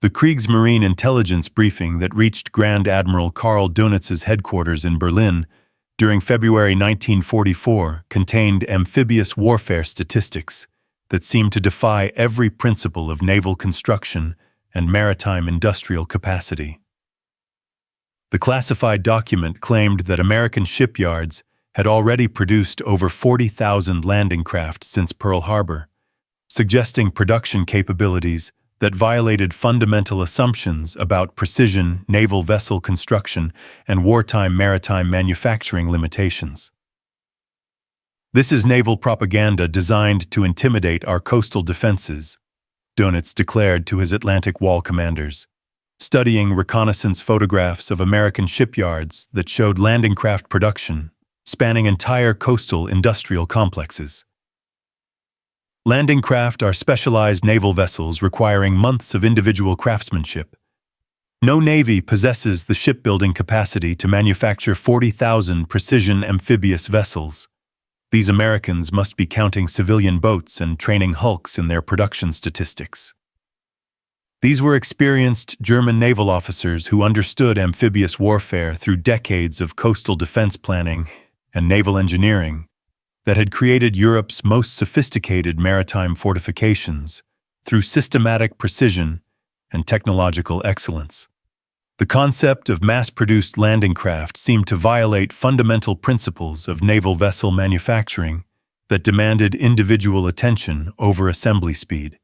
The Kriegsmarine intelligence briefing that reached Grand Admiral Karl Dönitz's headquarters in Berlin during February 1944 contained amphibious warfare statistics that seemed to defy every principle of naval construction and maritime industrial capacity. The classified document claimed that American shipyards had already produced over 40,000 landing craft since Pearl Harbor, suggesting production capabilities that violated fundamental assumptions about precision naval vessel construction and wartime maritime manufacturing limitations. "This is naval propaganda designed to intimidate our coastal defenses," Dönitz declared to his Atlantic Wall commanders, studying reconnaissance photographs of American shipyards that showed landing craft production spanning entire coastal industrial complexes. Landing craft are specialized naval vessels requiring months of individual craftsmanship. No navy possesses the shipbuilding capacity to manufacture 40,000 precision amphibious vessels. These Americans must be counting civilian boats and training hulks in their production statistics. These were experienced German naval officers who understood amphibious warfare through decades of coastal defense planning and naval engineering that had created Europe's most sophisticated maritime fortifications through systematic precision and technological excellence. The concept of mass-produced landing craft seemed to violate fundamental principles of naval vessel manufacturing that demanded individual attention over assembly speed.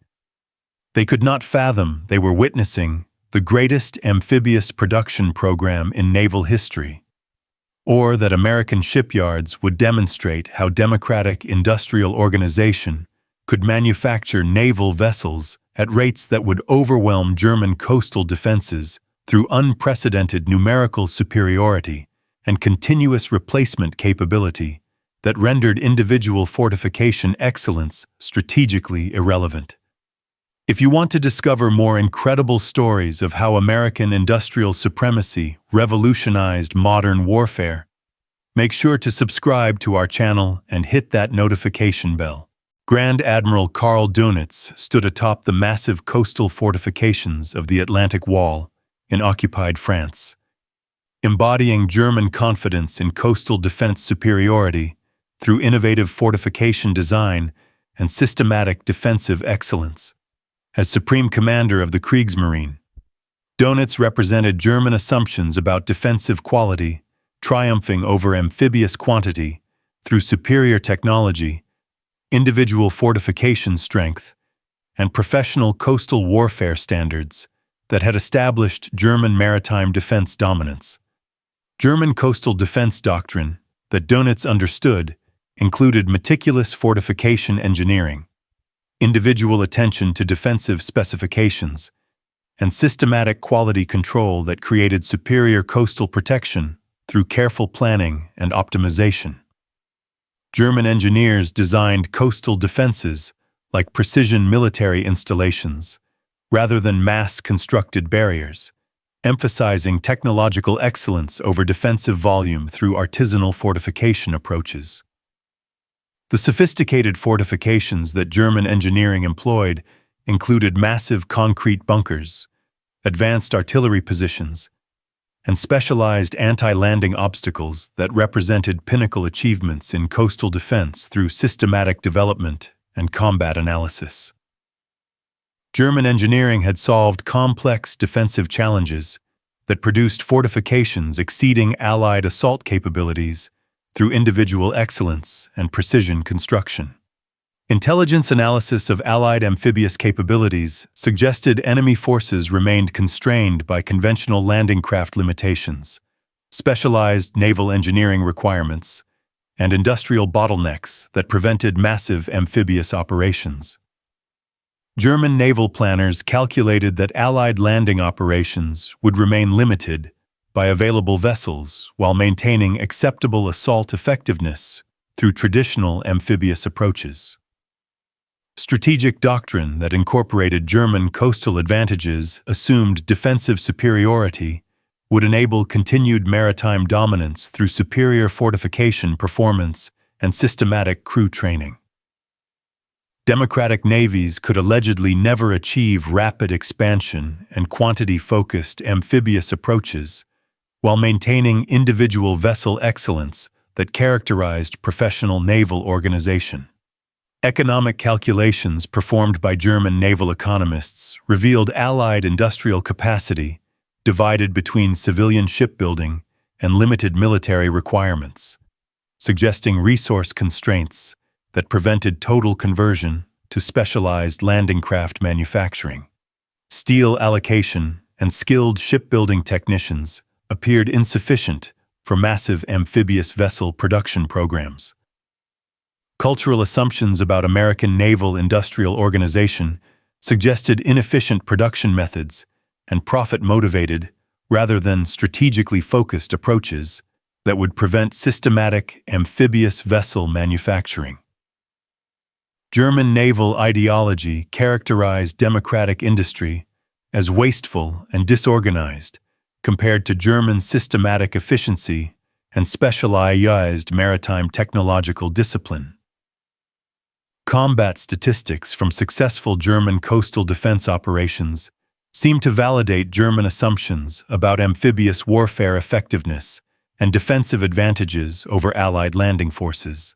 They could not fathom they were witnessing the greatest amphibious production program in naval history, or that American shipyards would demonstrate how democratic industrial organization could manufacture naval vessels at rates that would overwhelm German coastal defenses through unprecedented numerical superiority and continuous replacement capability that rendered individual fortification excellence strategically irrelevant. If you want to discover more incredible stories of how American industrial supremacy revolutionized modern warfare, make sure to subscribe to our channel and hit that notification bell. Grand Admiral Karl Dönitz stood atop the massive coastal fortifications of the Atlantic Wall in occupied France, embodying German confidence in coastal defense superiority through innovative fortification design and systematic defensive excellence. As Supreme Commander of the Kriegsmarine, Dönitz represented German assumptions about defensive quality, triumphing over amphibious quantity through superior technology, individual fortification strength, and professional coastal warfare standards that had established German maritime defense dominance. German coastal defense doctrine that Dönitz understood included meticulous fortification engineering, individual attention to defensive specifications, and systematic quality control that created superior coastal protection through careful planning and optimization. German engineers designed coastal defenses like precision military installations, rather than mass-constructed barriers, emphasizing technological excellence over defensive volume through artisanal fortification approaches. The sophisticated fortifications that German engineering employed included massive concrete bunkers, advanced artillery positions, and specialized anti-landing obstacles that represented pinnacle achievements in coastal defense through systematic development and combat analysis. German engineering had solved complex defensive challenges that produced fortifications exceeding Allied assault capabilities through individual excellence and precision construction. Intelligence analysis of Allied amphibious capabilities suggested enemy forces remained constrained by conventional landing craft limitations, specialized naval engineering requirements, and industrial bottlenecks that prevented massive amphibious operations. German naval planners calculated that Allied landing operations would remain limited by available vessels while maintaining acceptable assault effectiveness through traditional amphibious approaches. Strategic doctrine that incorporated German coastal advantages assumed defensive superiority would enable continued maritime dominance through superior fortification performance and systematic crew training. Democratic navies could allegedly never achieve rapid expansion and quantity-focused amphibious approaches, while maintaining individual vessel excellence that characterized professional naval organization. Economic calculations performed by German naval economists revealed Allied industrial capacity divided between civilian shipbuilding and limited military requirements, suggesting resource constraints that prevented total conversion to specialized landing craft manufacturing. Steel allocation and skilled shipbuilding technicians appeared insufficient for massive amphibious vessel production programs. Cultural assumptions about American naval industrial organization suggested inefficient production methods and profit-motivated rather than strategically focused approaches that would prevent systematic amphibious vessel manufacturing. German naval ideology characterized democratic industry as wasteful and disorganized compared to German systematic efficiency and specialized maritime technological discipline. Combat statistics from successful German coastal defense operations seem to validate German assumptions about amphibious warfare effectiveness and defensive advantages over Allied landing forces.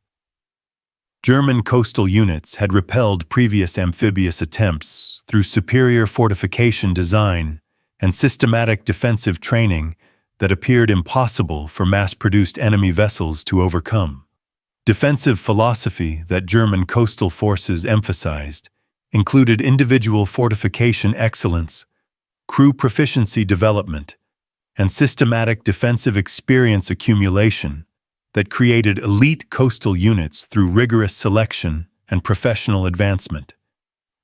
German coastal units had repelled previous amphibious attempts through superior fortification design and systematic defensive training that appeared impossible for mass-produced enemy vessels to overcome. Defensive philosophy that German coastal forces emphasized included individual fortification excellence, crew proficiency development, and systematic defensive experience accumulation that created elite coastal units through rigorous selection and professional advancement.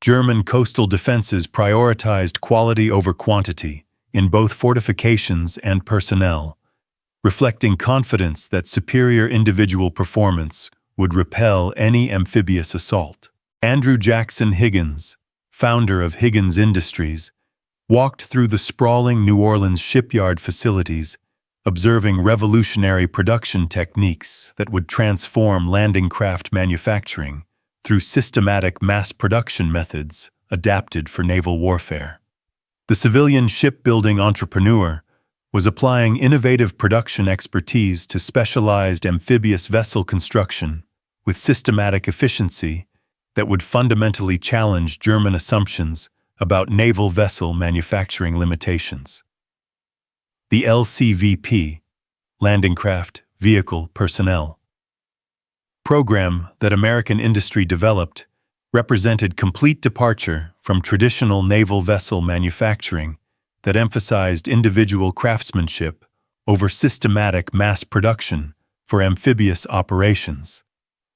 German coastal defenses prioritized quality over quantity in both fortifications and personnel, reflecting confidence that superior individual performance would repel any amphibious assault. Andrew Jackson Higgins, founder of Higgins Industries, walked through the sprawling New Orleans shipyard facilities, observing revolutionary production techniques that would transform landing craft manufacturing through systematic mass production methods adapted for naval warfare. The civilian shipbuilding entrepreneur was applying innovative production expertise to specialized amphibious vessel construction with systematic efficiency that would fundamentally challenge German assumptions about naval vessel manufacturing limitations. The LCVP, Landing Craft Vehicle Personnel program that American industry developed represented complete departure from traditional naval vessel manufacturing that emphasized individual craftsmanship over systematic mass production for amphibious operations.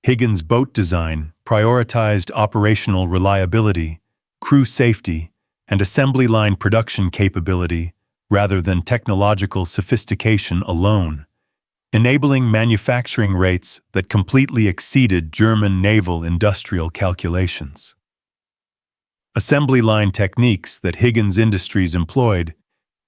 Higgins' boat design prioritized operational reliability, crew safety, and assembly line production capability rather than technological sophistication alone, enabling manufacturing rates that completely exceeded German naval industrial calculations. Assembly line techniques that Higgins Industries employed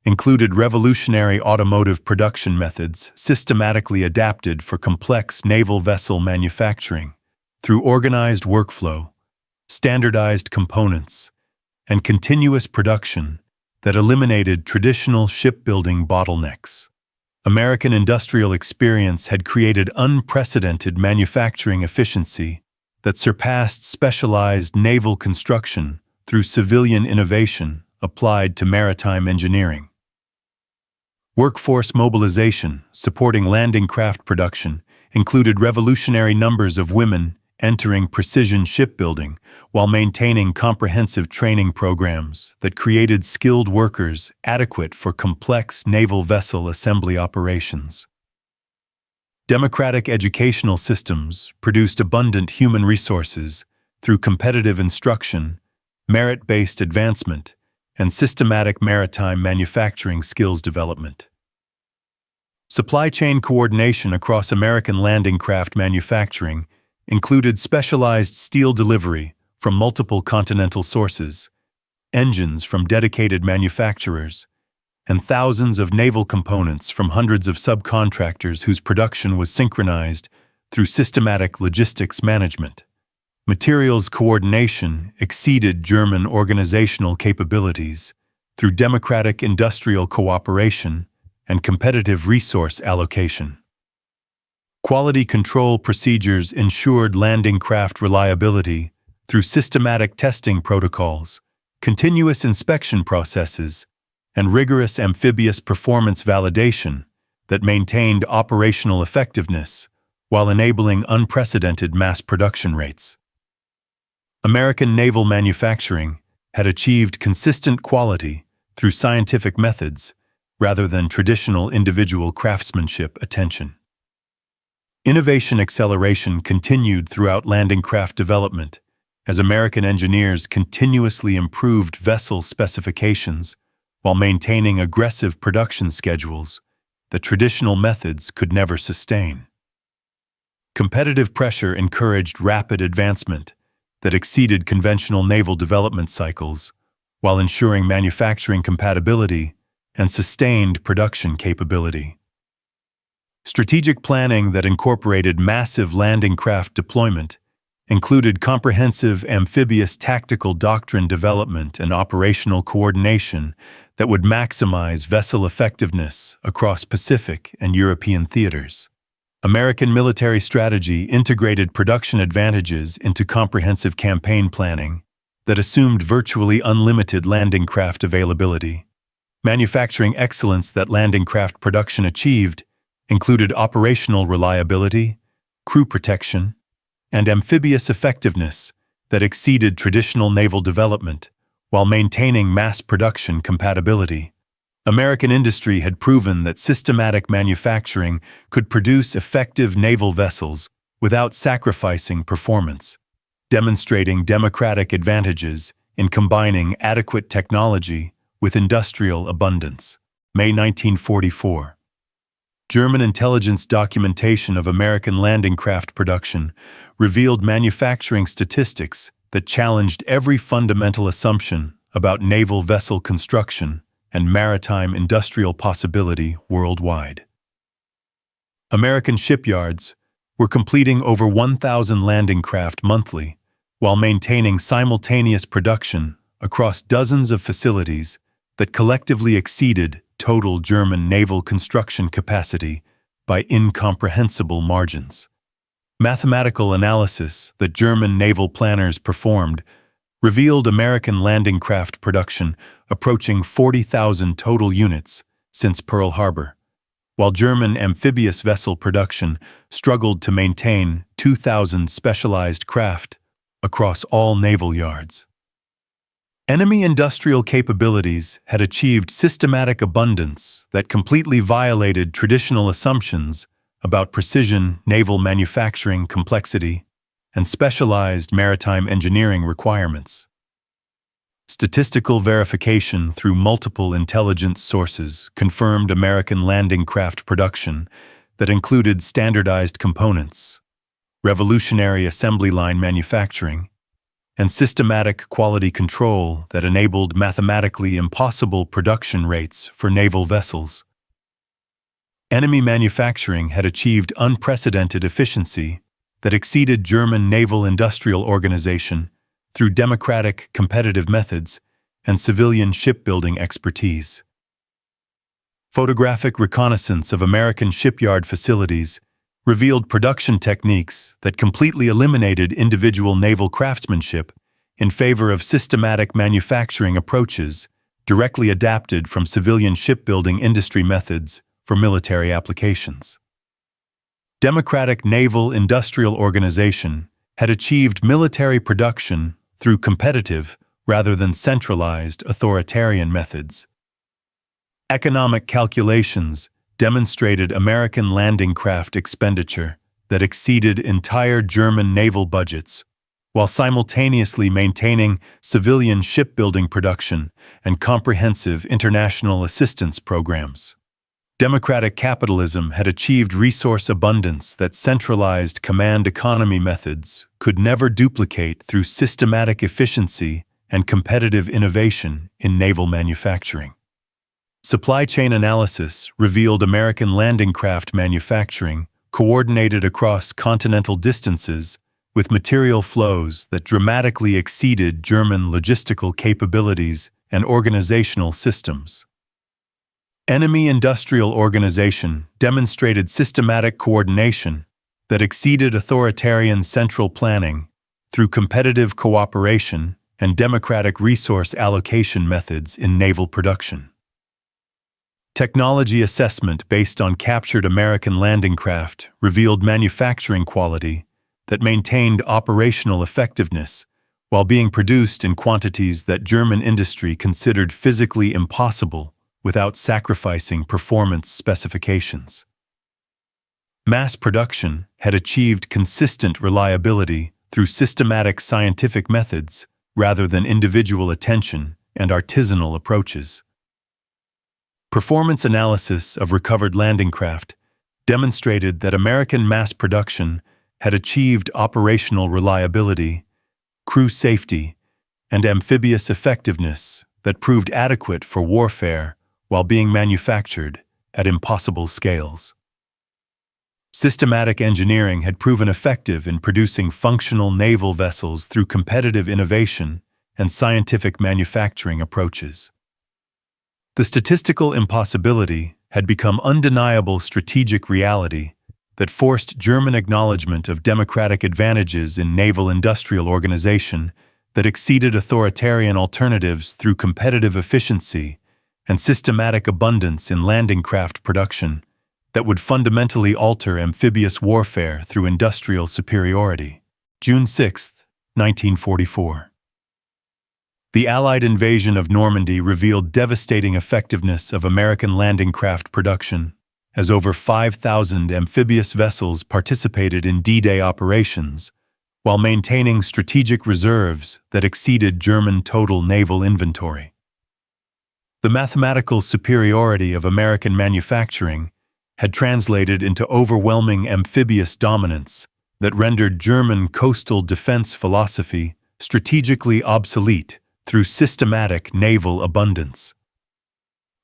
included revolutionary automotive production methods systematically adapted for complex naval vessel manufacturing through organized workflow, standardized components, and continuous production that eliminated traditional shipbuilding bottlenecks. American industrial experience had created unprecedented manufacturing efficiency that surpassed specialized naval construction through civilian innovation applied to maritime engineering. Workforce mobilization supporting landing craft production included revolutionary numbers of women entering precision shipbuilding while maintaining comprehensive training programs that created skilled workers adequate for complex naval vessel assembly operations. Democratic educational systems produced abundant human resources through competitive instruction, merit-based advancement, and systematic maritime manufacturing skills development. Supply chain coordination across American landing craft manufacturing included specialized steel delivery from multiple continental sources, engines from dedicated manufacturers, and thousands of naval components from hundreds of subcontractors whose production was synchronized through systematic logistics management. Materials coordination exceeded German organizational capabilities through democratic industrial cooperation and competitive resource allocation. Quality control procedures ensured landing craft reliability through systematic testing protocols, continuous inspection processes, and rigorous amphibious performance validation that maintained operational effectiveness while enabling unprecedented mass production rates. American naval manufacturing had achieved consistent quality through scientific methods rather than traditional individual craftsmanship attention. Innovation acceleration continued throughout landing craft development as American engineers continuously improved vessel specifications while maintaining aggressive production schedules that traditional methods could never sustain. Competitive pressure encouraged rapid advancement that exceeded conventional naval development cycles while ensuring manufacturing compatibility and sustained production capability. Strategic planning that incorporated massive landing craft deployment included comprehensive amphibious tactical doctrine development and operational coordination that would maximize vessel effectiveness across Pacific and European theaters. American military strategy integrated production advantages into comprehensive campaign planning that assumed virtually unlimited landing craft availability. Manufacturing excellence that landing craft production achieved included operational reliability, crew protection, and amphibious effectiveness that exceeded traditional naval development while maintaining mass production compatibility. American industry had proven that systematic manufacturing could produce effective naval vessels without sacrificing performance, demonstrating democratic advantages in combining adequate technology with industrial abundance. May 1944. German intelligence documentation of American landing craft production revealed manufacturing statistics that challenged every fundamental assumption about naval vessel construction and maritime industrial possibility worldwide. American shipyards were completing over 1,000 landing craft monthly while maintaining simultaneous production across dozens of facilities that collectively exceeded total German naval construction capacity by incomprehensible margins. Mathematical analysis that German naval planners performed revealed American landing craft production approaching 40,000 total units since Pearl Harbor, while German amphibious vessel production struggled to maintain 2,000 specialized craft across all naval yards. Enemy industrial capabilities had achieved systematic abundance that completely violated traditional assumptions about precision naval manufacturing complexity and specialized maritime engineering requirements. Statistical verification through multiple intelligence sources confirmed American landing craft production that included standardized components, revolutionary assembly line manufacturing, and systematic quality control that enabled mathematically impossible production rates for naval vessels. Enemy manufacturing had achieved unprecedented efficiency that exceeded German naval industrial organization through democratic, competitive methods and civilian shipbuilding expertise. Photographic reconnaissance of American shipyard facilities revealed production techniques that completely eliminated individual naval craftsmanship in favor of systematic manufacturing approaches directly adapted from civilian shipbuilding industry methods for military applications. Democratic naval industrial organization had achieved military production through competitive rather than centralized authoritarian methods. Economic calculations demonstrated American landing craft expenditure that exceeded entire German naval budgets, while simultaneously maintaining civilian shipbuilding production and comprehensive international assistance programs. Democratic capitalism had achieved resource abundance that centralized command economy methods could never duplicate through systematic efficiency and competitive innovation in naval manufacturing. Supply chain analysis revealed American landing craft manufacturing coordinated across continental distances with material flows that dramatically exceeded German logistical capabilities and organizational systems. Enemy industrial organization demonstrated systematic coordination that exceeded authoritarian central planning through competitive cooperation and democratic resource allocation methods in naval production. Technology assessment based on captured American landing craft revealed manufacturing quality that maintained operational effectiveness while being produced in quantities that German industry considered physically impossible without sacrificing performance specifications. Mass production had achieved consistent reliability through systematic scientific methods rather than individual attention and artisanal approaches. Performance analysis of recovered landing craft demonstrated that American mass production had achieved operational reliability, crew safety, and amphibious effectiveness that proved adequate for warfare while being manufactured at impossible scales. Systematic engineering had proven effective in producing functional naval vessels through competitive innovation and scientific manufacturing approaches. The statistical impossibility had become undeniable strategic reality that forced German acknowledgement of democratic advantages in naval industrial organization that exceeded authoritarian alternatives through competitive efficiency and systematic abundance in landing craft production that would fundamentally alter amphibious warfare through industrial superiority. June 6, 1944. The Allied invasion of Normandy revealed devastating effectiveness of American landing craft production, as over 5,000 amphibious vessels participated in D-Day operations, while maintaining strategic reserves that exceeded German total naval inventory. The mathematical superiority of American manufacturing had translated into overwhelming amphibious dominance that rendered German coastal defense philosophy strategically obsolete through systematic naval abundance.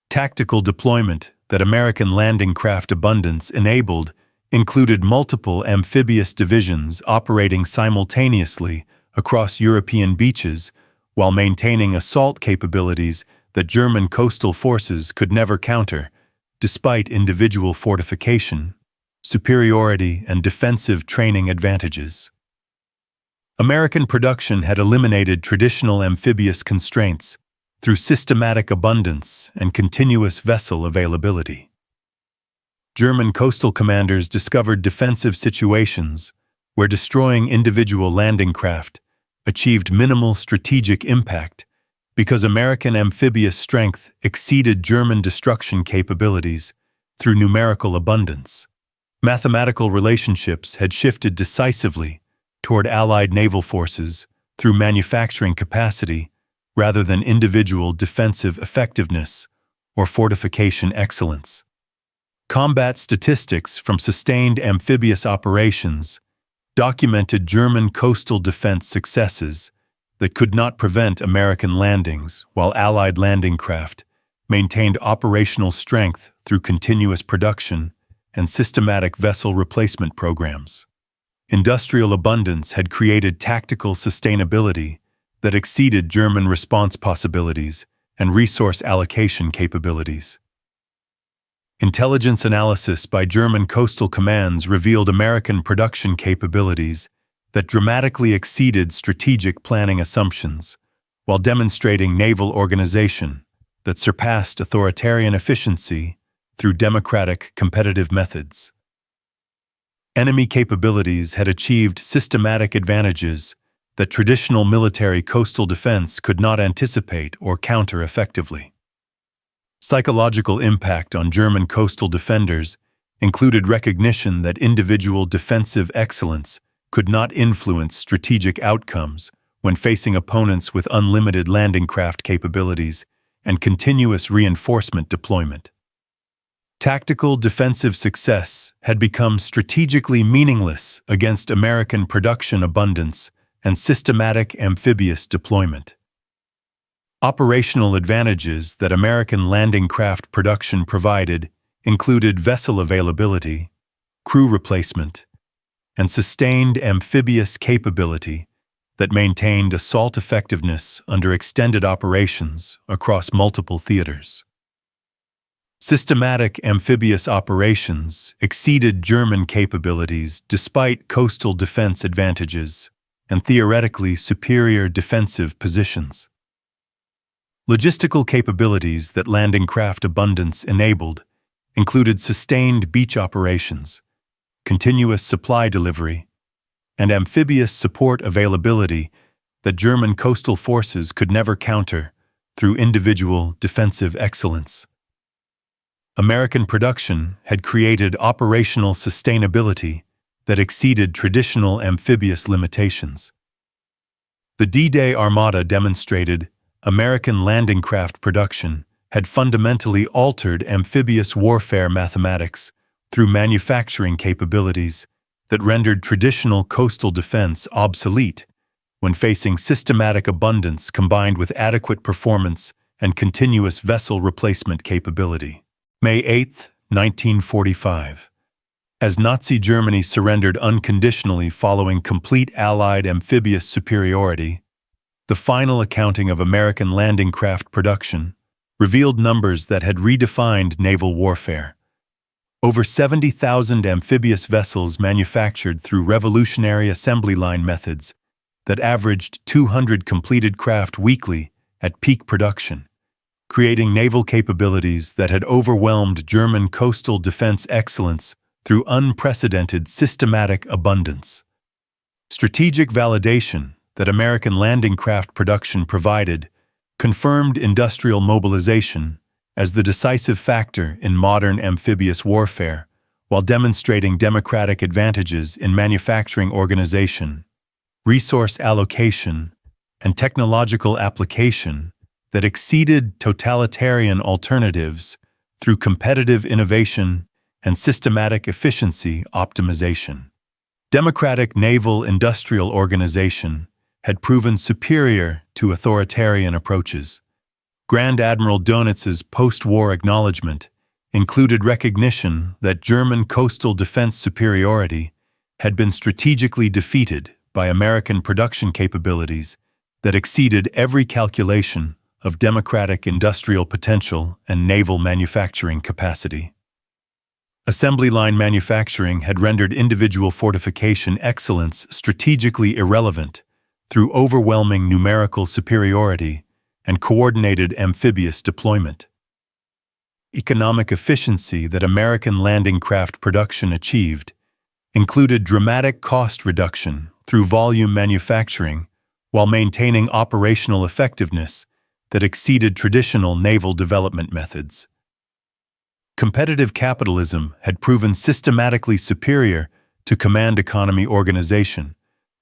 Tactical deployment that American landing craft abundance enabled included multiple amphibious divisions operating simultaneously across European beaches while maintaining assault capabilities that German coastal forces could never counter, despite individual fortification, superiority, and defensive training advantages. American production had eliminated traditional amphibious constraints through systematic abundance and continuous vessel availability. German coastal commanders discovered defensive situations where destroying individual landing craft achieved minimal strategic impact because American amphibious strength exceeded German destruction capabilities through numerical abundance. Mathematical relationships had shifted decisively toward Allied naval forces through manufacturing capacity rather than individual defensive effectiveness or fortification excellence. Combat statistics from sustained amphibious operations documented German coastal defense successes that could not prevent American landings, while Allied landing craft maintained operational strength through continuous production and systematic vessel replacement programs. Industrial abundance had created tactical sustainability that exceeded German response possibilities and resource allocation capabilities. Intelligence analysis by German coastal commands revealed American production capabilities that dramatically exceeded strategic planning assumptions, while demonstrating naval organization that surpassed authoritarian efficiency through democratic competitive methods. Enemy capabilities had achieved systematic advantages that traditional military coastal defense could not anticipate or counter effectively. Psychological impact on German coastal defenders included recognition that individual defensive excellence could not influence strategic outcomes when facing opponents with unlimited landing craft capabilities and continuous reinforcement deployment. Tactical defensive success had become strategically meaningless against American production abundance and systematic amphibious deployment. Operational advantages that American landing craft production provided included vessel availability, crew replacement, and sustained amphibious capability that maintained assault effectiveness under extended operations across multiple theaters. Systematic amphibious operations exceeded German capabilities despite coastal defense advantages and theoretically superior defensive positions. Logistical capabilities that landing craft abundance enabled included sustained beach operations, continuous supply delivery, and amphibious support availability that German coastal forces could never counter through individual defensive excellence. American production had created operational sustainability that exceeded traditional amphibious limitations. The D-Day Armada demonstrated American landing craft production had fundamentally altered amphibious warfare mathematics through manufacturing capabilities that rendered traditional coastal defense obsolete when facing systematic abundance combined with adequate performance and continuous vessel replacement capability. May 8, 1945. As Nazi Germany surrendered unconditionally following complete Allied amphibious superiority, the final accounting of American landing craft production revealed numbers that had redefined naval warfare. Over 70,000 amphibious vessels manufactured through revolutionary assembly line methods that averaged 200 completed craft weekly at peak production, creating naval capabilities that had overwhelmed German coastal defense excellence through unprecedented systematic abundance. Strategic validation that American landing craft production provided confirmed industrial mobilization as the decisive factor in modern amphibious warfare, while demonstrating democratic advantages in manufacturing organization, resource allocation, and technological application that exceeded totalitarian alternatives through competitive innovation and systematic efficiency optimization. Democratic naval industrial organization had proven superior to authoritarian approaches. Grand Admiral Dönitz's post-war acknowledgement included recognition that German coastal defense superiority had been strategically defeated by American production capabilities that exceeded every calculation of democratic industrial potential and naval manufacturing capacity. Assembly line manufacturing had rendered individual fortification excellence strategically irrelevant through overwhelming numerical superiority and coordinated amphibious deployment. Economic efficiency that American landing craft production achieved included dramatic cost reduction through volume manufacturing while maintaining operational effectiveness that exceeded traditional naval development methods. Competitive capitalism had proven systematically superior to command economy organization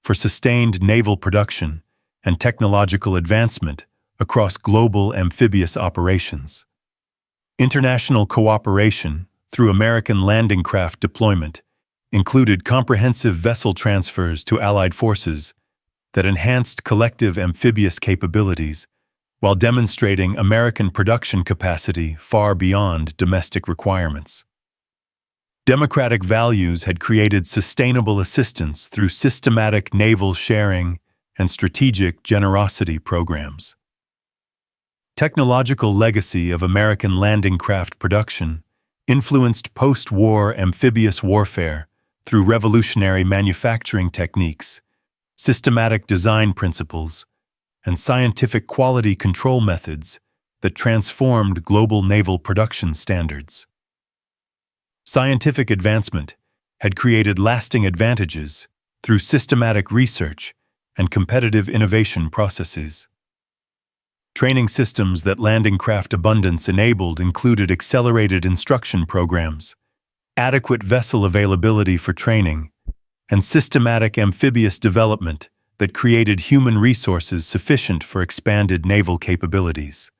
for sustained naval production and technological advancement across global amphibious operations. International cooperation through American landing craft deployment included comprehensive vessel transfers to Allied forces that enhanced collective amphibious capabilities while demonstrating American production capacity far beyond domestic requirements. Democratic values had created sustainable assistance through systematic naval sharing and strategic generosity programs. Technological legacy of American landing craft production influenced post-war amphibious warfare through revolutionary manufacturing techniques, systematic design principles, and scientific quality control methods that transformed global naval production standards. Scientific advancement had created lasting advantages through systematic research and competitive innovation processes. Training systems that landing craft abundance enabled included accelerated instruction programs, adequate vessel availability for training, and systematic amphibious development that created human resources sufficient for expanded naval capabilities.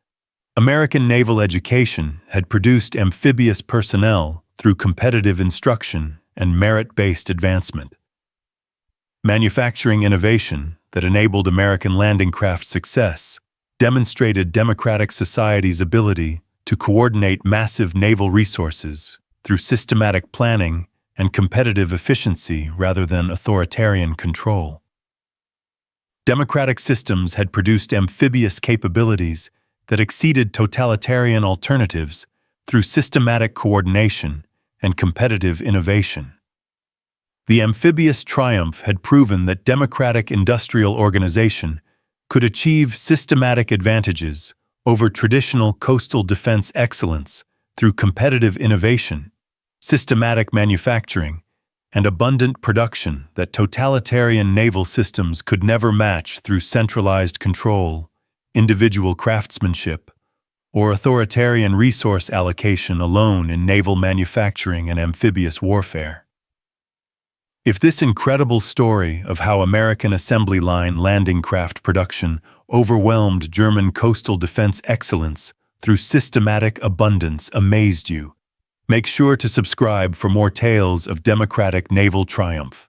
American naval education had produced amphibious personnel through competitive instruction and merit-based advancement. Manufacturing innovation that enabled American landing craft success demonstrated democratic society's ability to coordinate massive naval resources through systematic planning and competitive efficiency rather than authoritarian control. Democratic systems had produced amphibious capabilities that exceeded totalitarian alternatives through systematic coordination and competitive innovation. The amphibious triumph had proven that democratic industrial organization could achieve systematic advantages over traditional coastal defense excellence through competitive innovation, systematic manufacturing, and abundant production that totalitarian naval systems could never match through centralized control, individual craftsmanship, or authoritarian resource allocation alone in naval manufacturing and amphibious warfare. If this incredible story of how American assembly line landing craft production overwhelmed German coastal defense excellence through systematic abundance amazed you, make sure to subscribe for more tales of democratic naval triumph.